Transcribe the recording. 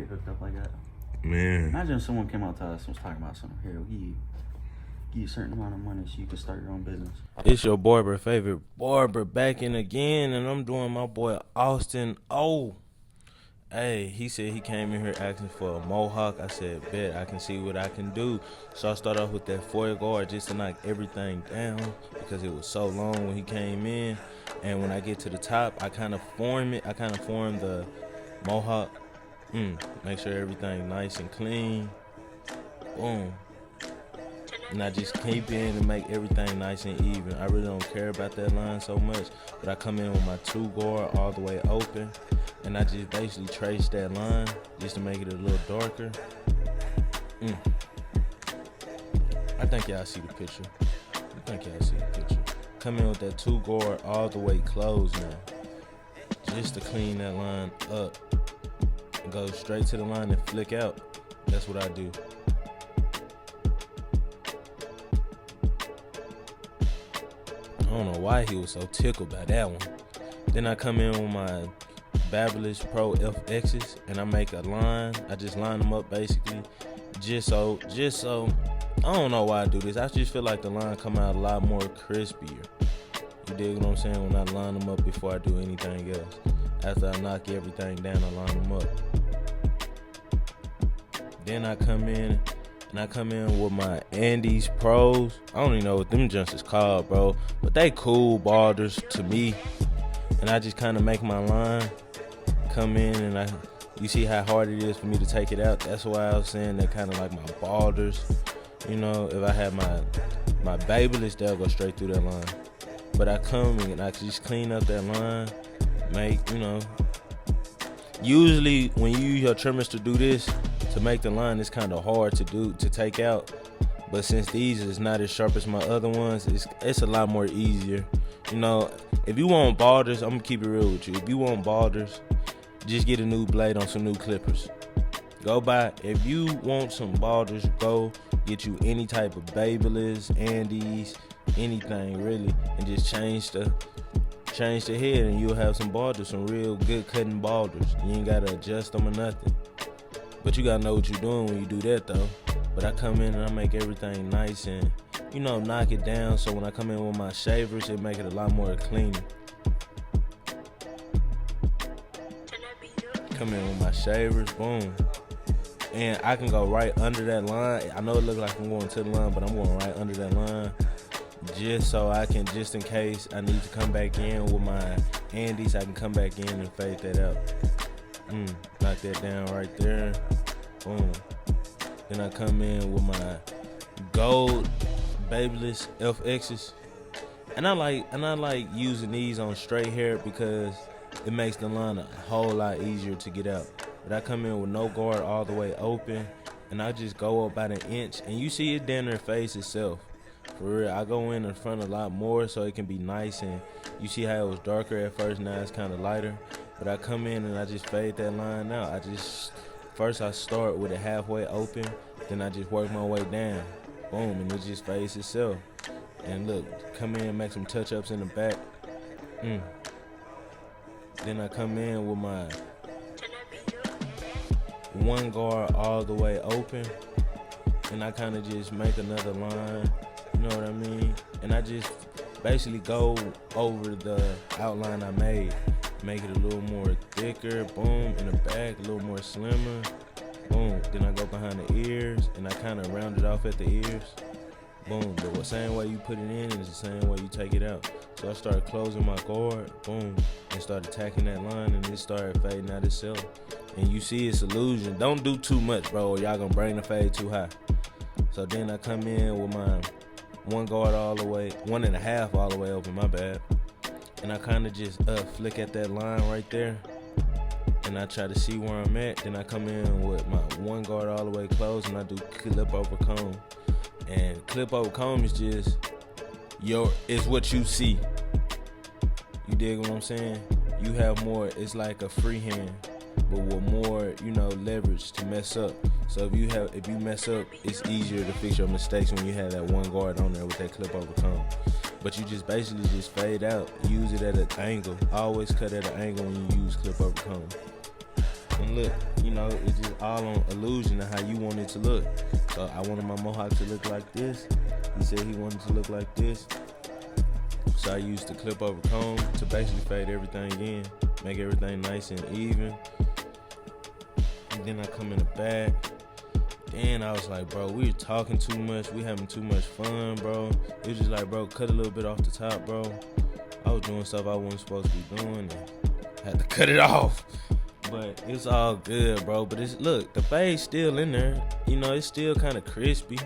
get hooked up like that. Man. Imagine if someone came out to us and was talking about something. Here, we'll give you a certain amount of money so you can start your own business. It's your Barber favorite Barber back in again, and I'm doing my boy Austin. Oh, hey, he said he came in here asking for a mohawk. I said, bet, I can see what I can do. So I started off with that foil guard just to knock everything down because it was so long when he came in. And when I get to the top, I kind of form the mohawk. Make sure everything nice and clean. Boom. And I just keep in and make everything nice and even. I really don't care about that line so much, but I come in with my 2 guard all the way open, and I just basically trace that line just to make it a little darker. I think y'all see the picture. Come in with that 2 guard all the way closed now, just to clean that line up. And go straight to the line and flick out. That's what I do. I don't know why he was so tickled by that one. Then I come in with my Barber Pro FXs and I make a line. I just line them up basically, just so. I don't know why I do this. I just feel like the line come out a lot more crispier. You dig what I'm saying? When I line them up before I do anything else. After I knock everything down, I line them up. Then I come in with my Andes Pros. I don't even know what them junks is called, bro. But they cool balders to me. And I just kind of make my line. Come in and you see how hard it is for me to take it out. That's why I was saying they're kind of like my balders. You know, if I had my Babyliss, they'll go straight through that line. But I come in and I just clean up that line. Usually when you use your trimmers to do this, to make the line, it's kind of hard to take out. But since these is not as sharp as my other ones, it's a lot more easier. You know, if you want balders, I'm gonna keep it real with you. If you want balders, just get a new blade on some new clippers. If you want some balders, go get you any type of Babyliss, Andes, anything really, and just change the head, and you'll have some balders, some real good cutting balders. You ain't gotta adjust them or nothing. But you gotta know what you're doing when you do that though. But I come in and I make everything nice and, knock it down. So when I come in with my shavers, it make it a lot more clean. Come in with my shavers, boom. And I can go right under that line. I know it looks like I'm going to the line, but I'm going right under that line. Just so I can, just in case I need to come back in with my Andes, I can come back in and fade that out. Knock that down right there. Boom. Then I come in with my gold Babyliss FXs. And I like using these on straight hair because it makes the line a whole lot easier to get out. But I come in with no guard all the way open, and I just go up about 1 inch, and you see it down there face itself. For real, I go in front a lot more so it can be nice, and you see how it was darker at first, now it's kind of lighter. But I come in and I just fade that line out. First I start with it halfway open, then I just work my way down. Boom, and it just fades itself. And look, come in and make some touch-ups in the back. Then I come in with my 1 guard all the way open, and I kind of just make another line, you know what I mean? And I just basically go over the outline I made, make it a little more thicker, boom, in the back, a little more slimmer, boom. Then I go behind the ears, and I kind of round it off at the ears, boom. The same way you put it in is the same way you take it out. So I started closing my guard, boom, and started attacking that line, and it started fading out itself. And you see it's illusion. Don't do too much, bro, or y'all gonna bring the fade too high. So then I come in with my 1 guard all the way, 1.5 all the way open, my bad. And I kind of just flick at that line right there. And I try to see where I'm at. Then I come in with my 1 guard all the way closed, and I do clip over comb. And clip over comb is just it's what you see. You dig what I'm saying? You have more, it's like a freehand, but with more, leverage to mess up. So if you mess up, it's easier to fix your mistakes when you have that 1 guard on there with that clip over comb. But you just basically just fade out, use it at an angle. Always cut at an angle when you use clip over comb. And look, you know, it's just all on illusion of how you want it to look. So I wanted my mohawk to look like this. He said he wanted to look like this. So I used the clip over comb to basically fade everything in, make everything nice and even. And then I come in the back. Then I was like, bro, we were talking too much. We having too much fun, bro. It was just like, bro, cut a little bit off the top, bro. I was doing stuff I wasn't supposed to be doing and had to cut it off. But it's all good, bro. But it's, look, the fade's still in there. You know, it's still kind of crispy.